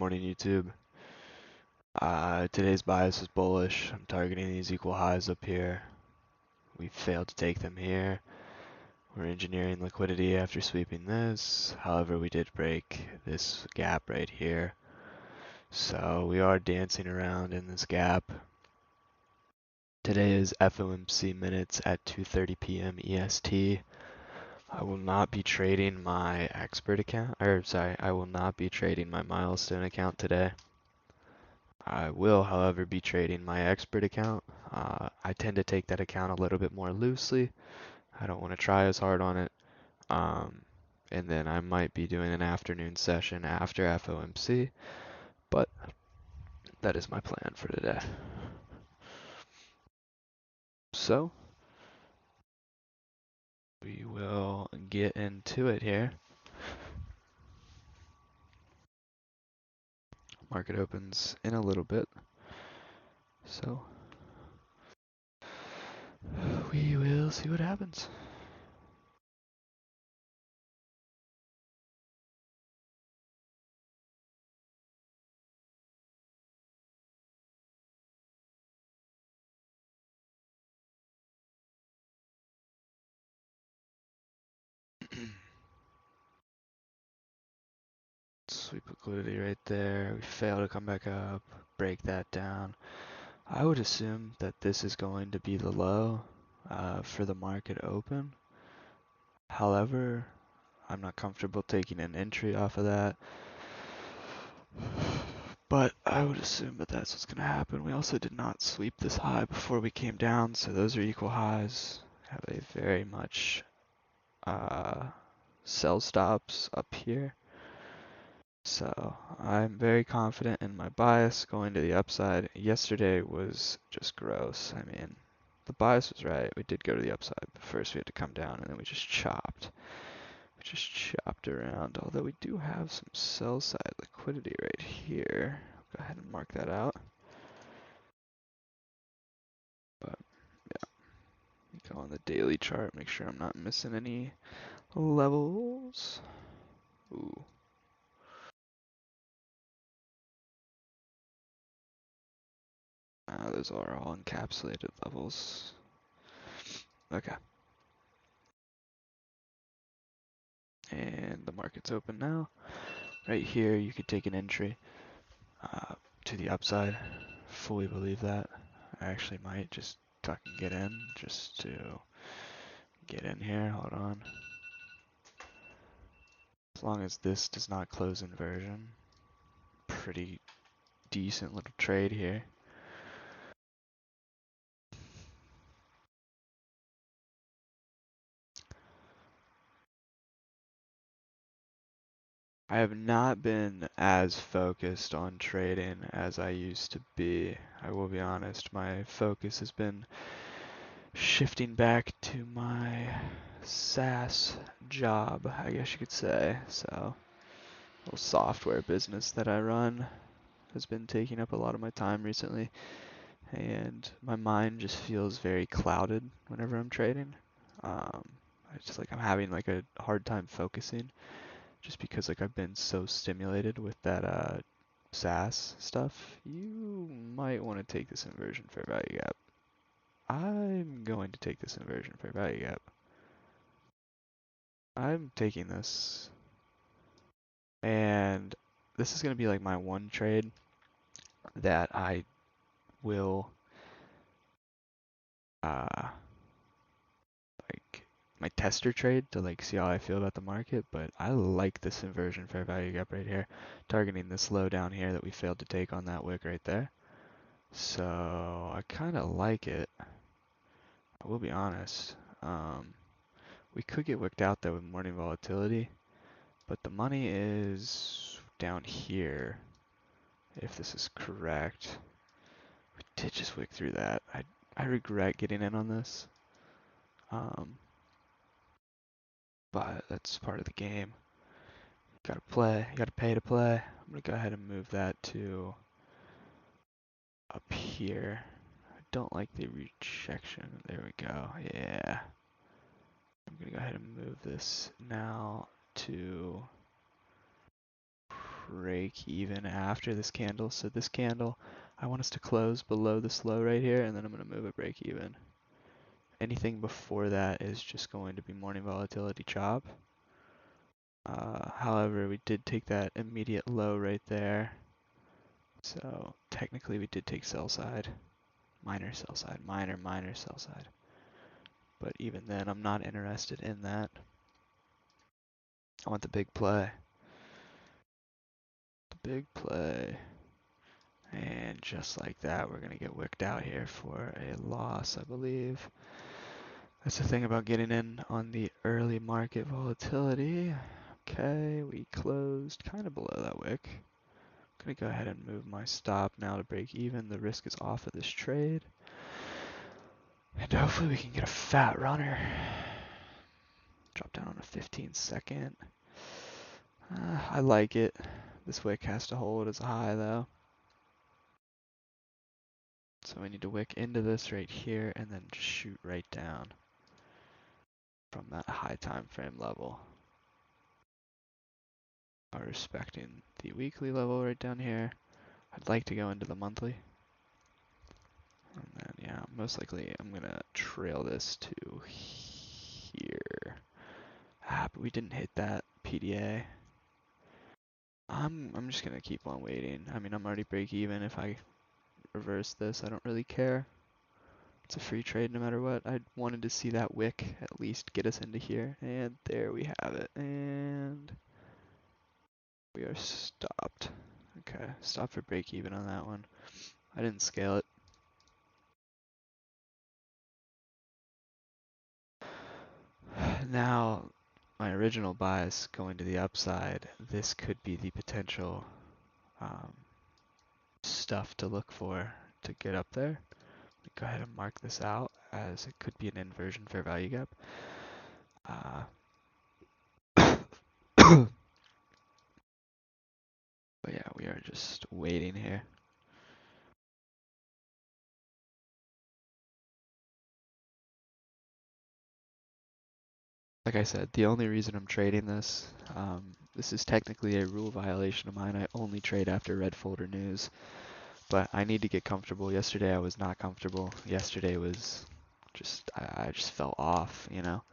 morning, YouTube. Today's bias is bullish. I'm targeting these equal highs up here. We failed to take them here. We're engineering liquidity after sweeping this. However, we did break this gap right here. So we are dancing around in this gap. Today is FOMC minutes at 2:30 p.m. EST. I will not be trading my expert account, I will not be trading my milestone account today. I will, however, be trading my expert account. I tend to take that account a little bit more loosely. I don't want to try as hard on it. And then I might be doing an afternoon session after FOMC, but that is my plan for today. So, we will get into it here. Market opens in a little bit. So, we will see what happens. Sweep liquidity right there. We fail to come back up, break that down. I would assume that this is going to be the low for the market open. However, I'm not comfortable taking an entry off of that. But I would assume that that's what's going to happen. We also did not sweep this high before we came down, so those are equal highs. Have a very much sell stops up here. So I'm very confident in my bias going to the upside. Yesterday was just gross. I mean, the bias was right. We did go to the upside, but first we had to come down and then we just chopped. We just chopped around, although we do have some sell side liquidity right here. Go ahead and mark that out. But yeah, go on the daily chart, make sure I'm not missing any levels. Ooh. Those are all encapsulated levels. Okay. And the market's open now. Right here, you could take an entry to the upside. Fully believe that. I actually might just fucking get in just to get in here. Hold on. As long as this does not close inversion. Pretty decent little trade here. I have not been as focused on trading as I used to be. I will be honest, my focus has been shifting back to my SaaS job, I guess you could say. So, little software business that I run has been taking up a lot of my time recently, and my mind just feels very clouded whenever I'm trading. It's just like I'm having like a hard time focusing. Just because like I've been so stimulated with that SaaS stuff. You might want to take this inversion fair value gap. I'm going to take this inversion fair value gap. I'm taking this. And this is going to be like my one trade that I will like my tester trade to like see how I feel about the market, but I like this inversion fair value gap right here, targeting this low down here that we failed to take on that wick right there. So I kind of like it. I will be honest. We could get wicked out though with morning volatility, but the money is down here. If this is correct, we did just wick through that. I regret getting in on this, but that's part of the game. Gotta play. You gotta pay to play. I'm gonna go ahead and move that to up here. I don't like the rejection. There we go. Yeah. I'm gonna go ahead and move this now to break even after this candle. So this candle, I want us to close below this low right here, and then I'm going to move a break even. Anything before that is just going to be morning volatility chop. However, we did take that immediate low right there. So technically we did take sell side, minor sell side, minor sell side. But even then, I'm not interested in that. I want the big play. The big play. And just like that, we're going to get wicked out here for a loss, I believe. That's the thing about getting in on the early market volatility. Okay, we closed kind of below that wick. I'm going to go ahead and move my stop now to break even. The risk is off of this trade. And hopefully we can get a fat runner. Drop down on a 15-second. I like it. This wick has to hold as a high though. So we need to wick into this right here and then just shoot right down from that high time frame level. Are respecting the weekly level right down here. I'd like to go into the monthly. And then yeah, most likely I'm gonna trail this to here. But we didn't hit that PDA. I'm just gonna keep on waiting. I mean, I'm already break even. If I reverse this, I don't really care. It's a free trade no matter what. I wanted to see that wick at least get us into here. And there we have it. And we are stopped. Okay, stop for break even on that one. I didn't scale it. Now, my original bias going to the upside, this could be the potential stuff to look for to get up there. Go ahead and mark this out as it could be an inversion fair value gap. But yeah, we are just waiting here. Like I said, the only reason I'm trading this, this is technically a rule violation of mine. I only trade after red folder news, but I need to get comfortable. Yesterday I was not comfortable. Yesterday was just, I just fell off, you know?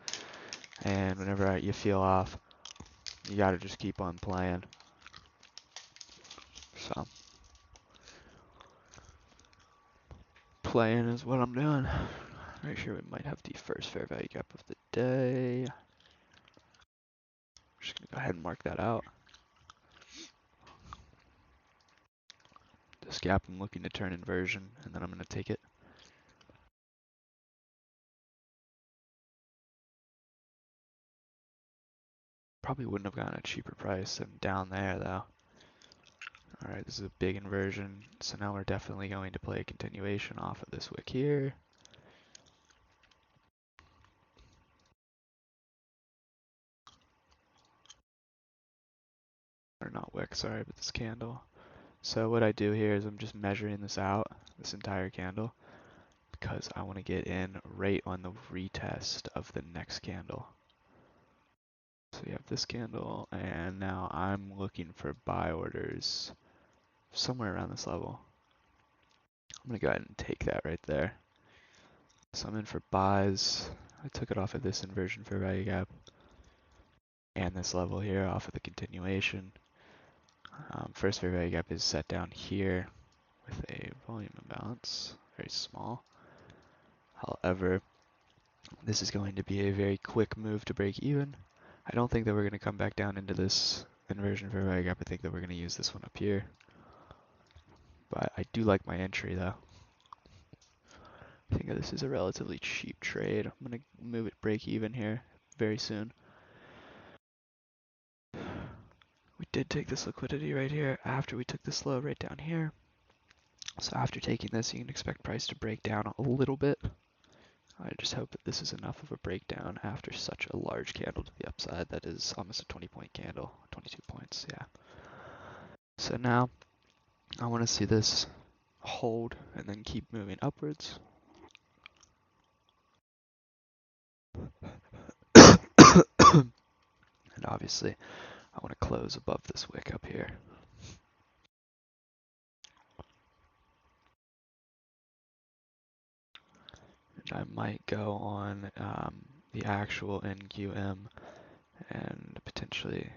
And whenever you feel off, you gotta just keep on playing. So, playing is what I'm doing. Right here we might have the first fair value gap of the day. Just gonna go ahead and mark that out. This gap I'm looking to turn inversion, and then I'm gonna take it. Probably wouldn't have gotten a cheaper price than down there though. Alright, this is a big inversion, so now we're definitely going to play a continuation off of this wick here. Or not wick, sorry, but this candle. So what I do here is I'm just measuring this out, this entire candle, because I want to get in right on the retest of the next candle. So we have this candle, and now I'm looking for buy orders somewhere around this level. I'm gonna go ahead and take that right there. So I'm in for buys. I took it off of this inversion fair value gap and this level here off of the continuation. First fair value gap is set down here with a volume imbalance, very small. However, this is going to be a very quick move to break even. I don't think that we're going to come back down into this inversion fair value gap. I think that we're going to use this one up here. But I do like my entry though. I think this is a relatively cheap trade. I'm going to move it break even here very soon. We did take this liquidity right here after we took this low right down here. So after taking this, you can expect price to break down a little bit. I just hope that this is enough of a breakdown after such a large candle to the upside. That is almost a 20-point candle, 22 points, yeah. So now I want to see this hold and then keep moving upwards. And obviously I want to close above this wick up here. I might go on the actual NQM and potentially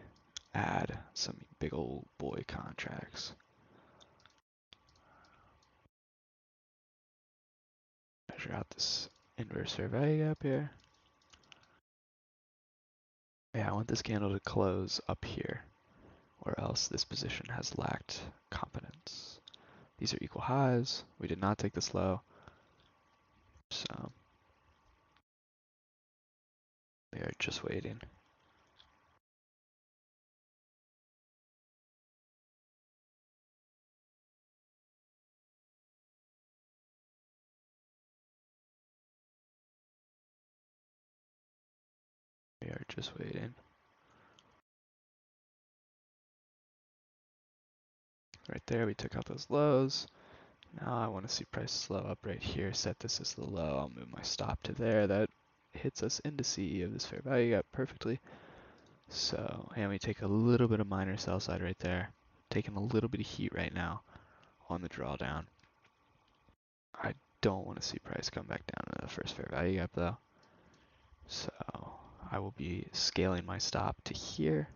add some big old boy contracts. Measure out this inverse fair value gap here. Yeah, I want this candle to close up here, or else this position has lacked competence. These are equal highs. We did not take this low, so we are just waiting. We are just waiting. Right there, we took out those lows. Now I want to see price slow up right here. Set this as the low. I'll move my stop to there. That hits us into CE of this fair value gap perfectly. So, and we take a little bit of minor sell side right there. Taking a little bit of heat right now on the drawdown. I don't want to see price come back down to the first fair value gap though. So I will be scaling my stop to here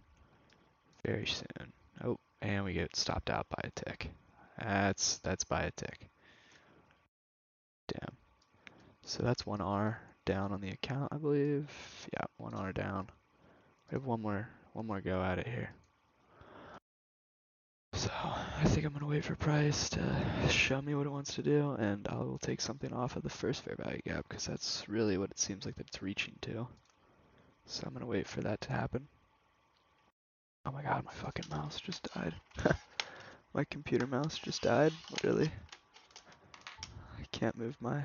very soon. Oh, and we get stopped out by a tick. That's by a tick. Damn. So that's 1R down on the account, I believe. Yeah, 1R down. We have one more go at it here. So I think I'm gonna wait for price to show me what it wants to do, and I will take something off of the first fair value gap because that's really what it seems like that it's reaching to. So I'm gonna wait for that to happen. Oh my god, my fucking mouse just died. My computer mouse just died, literally. I can't move my...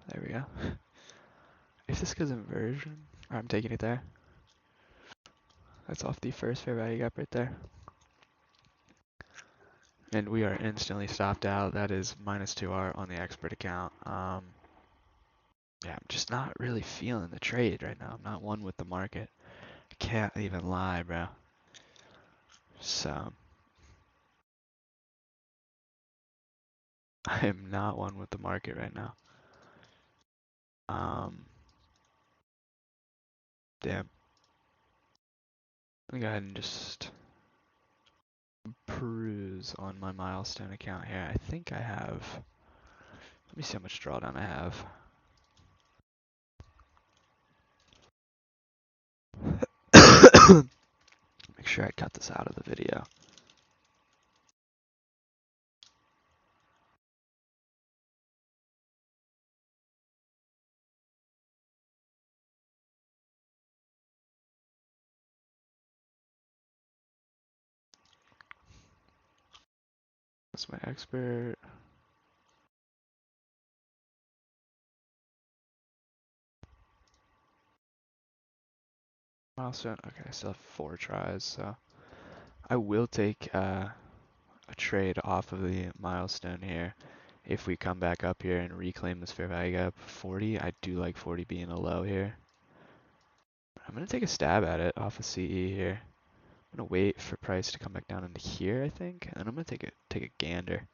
There we go. If this goes inversion, I'm taking it there. That's off the first fair value gap right there. And we are instantly stopped out. That is minus 2R on the expert account. Yeah, I'm just not really feeling the trade right now. I'm not one with the market. I can't even lie, bro. So, I am not one with the market right now. Damn. Let me go ahead and just peruse on my milestone account here. I think I have, let me see how much drawdown I have. Make sure I cut this out of the video. That's my expert. Milestone, okay, I still have 4 tries, so I will take a trade off of the milestone here. If we come back up here and reclaim this fair value gap, 40, I do like 40 being a low here. I'm gonna take a stab at it off of CE here. I'm gonna wait for price to come back down into here, I think, and then I'm gonna take a gander.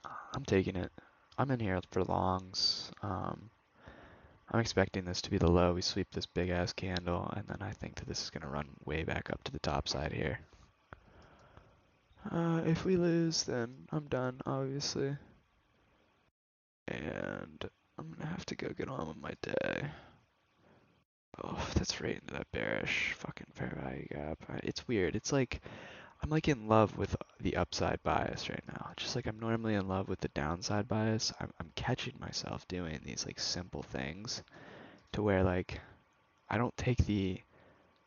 I'm taking it. I'm in here for longs. I'm expecting this to be the low. We sweep this big ass candle, and then I think that this is gonna run way back up to the top side here. If we lose, then I'm done, obviously. And I'm gonna have to go get on with my day. Oh, that's right into that bearish fucking fair value gap. It's weird. It's like I'm like in love with the upside bias right now. Just like I'm normally in love with the downside bias. I'm catching myself doing these like simple things to where like I don't take the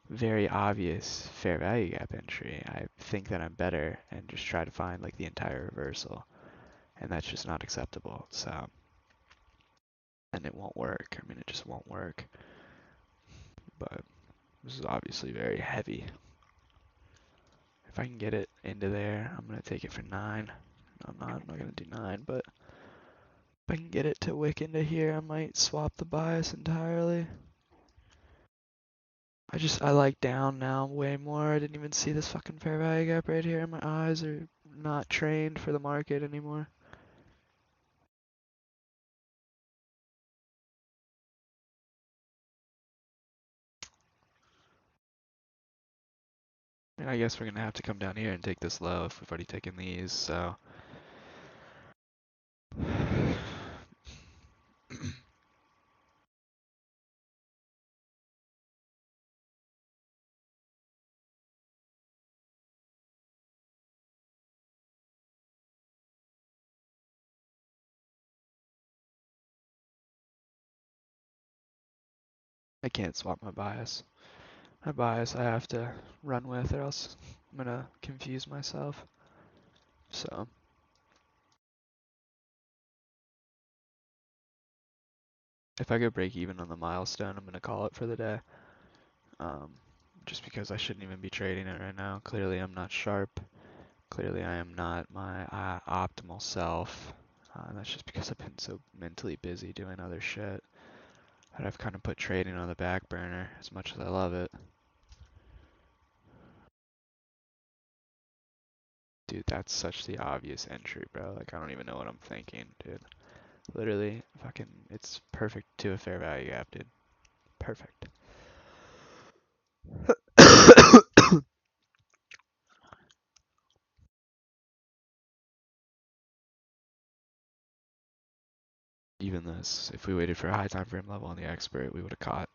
very obvious fair value gap entry. I think that I'm better and just try to find like the entire reversal, and that's just not acceptable. So, and it won't work. I mean, it just won't work. But this is obviously very heavy. If I can get it into there, I'm gonna take it for 9. No, I'm not gonna do 9, but if I can get it to wick into here, I might swap the bias entirely. I like down now way more. I didn't even see this fucking fair value gap right here. My eyes are not trained for the market anymore. And I guess we're gonna have to come down here and take this low if we've already taken these, so. I can't swap my bias. My bias I have to run with or else I'm gonna confuse myself. So, if I go break even on the milestone, I'm gonna call it for the day. Um, just because I shouldn't even be trading it right now. Clearly I'm not sharp. Clearly I am not my optimal self. That's just because I've been so mentally busy doing other shit that I've kind of put trading on the back burner as much as I love it. Dude, that's such the obvious entry, bro. Like, I don't even know what I'm thinking, dude. Literally, fucking, it's perfect to a fair value gap, dude. Perfect. Even this, if we waited for a high time frame level on the expert, we would have caught.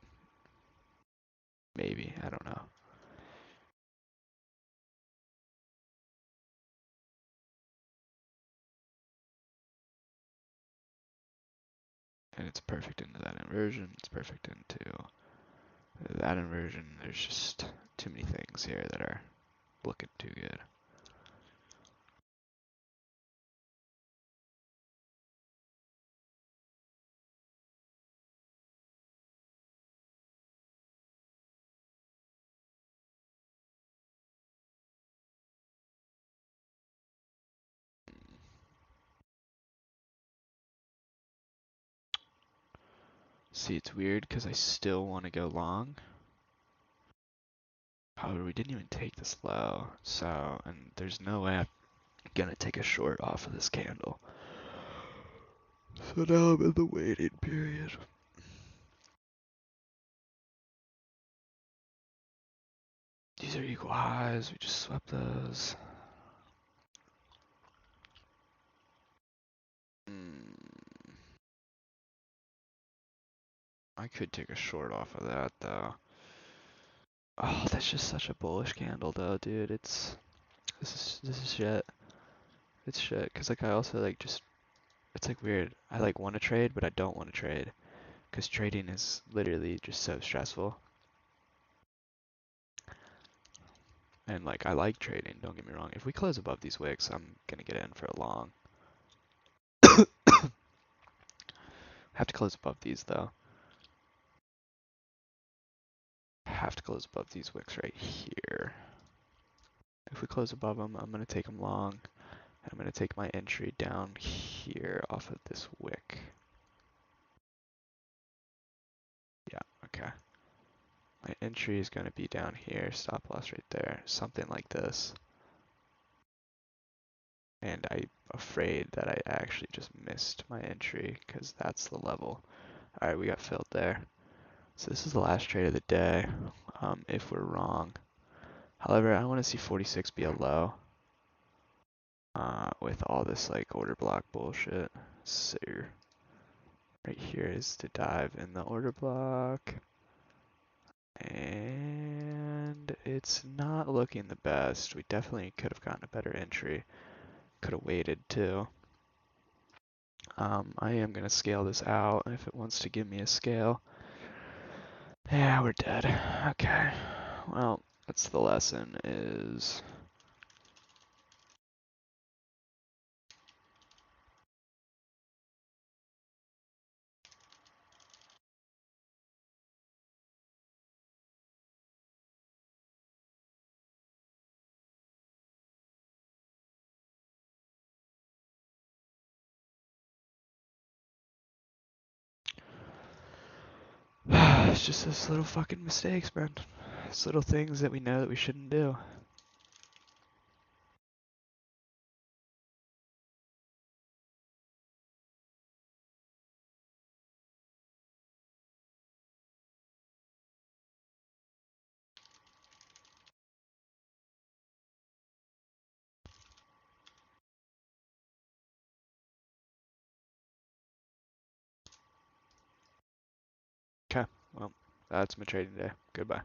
Maybe, I don't know. And it's perfect into that inversion. It's perfect into that inversion. There's just too many things here that are looking too good. See, it's weird because I still want to go long. However, we didn't even take this low, so, and there's no way I'm gonna take a short off of this candle. So now I'm in the waiting period. These are equal highs, we just swept those. I could take a short off of that though. Oh, that's just such a bullish candle though, dude. This is shit. It's shit, cause like I also like just, it's like weird. I like want to trade, but I don't want to trade, cause trading is literally just so stressful. And like I like trading, don't get me wrong. If we close above these wicks, I'm gonna get in for a long. Have to close above these though. Have to close above these wicks right here. If we close above them, I'm gonna take them long. And I'm gonna take my entry down here off of this wick. Yeah, okay. My entry is gonna be down here, stop loss right there, something like this. And I'm afraid that I actually just missed my entry because that's the level. Alright, we got filled there. So this is the last trade of the day, if we're wrong. However, I want to see 46 be a low with all this like order block bullshit. So right here is to dive in the order block. And it's not looking the best. We definitely could have gotten a better entry. Could have waited too. I am going to scale this out if it wants to give me a scale. Yeah, we're dead. Okay. Well, that's the lesson is it's just those little fucking mistakes, man. Just little things that we know that we shouldn't do. Okay, well, that's my trading day. Goodbye.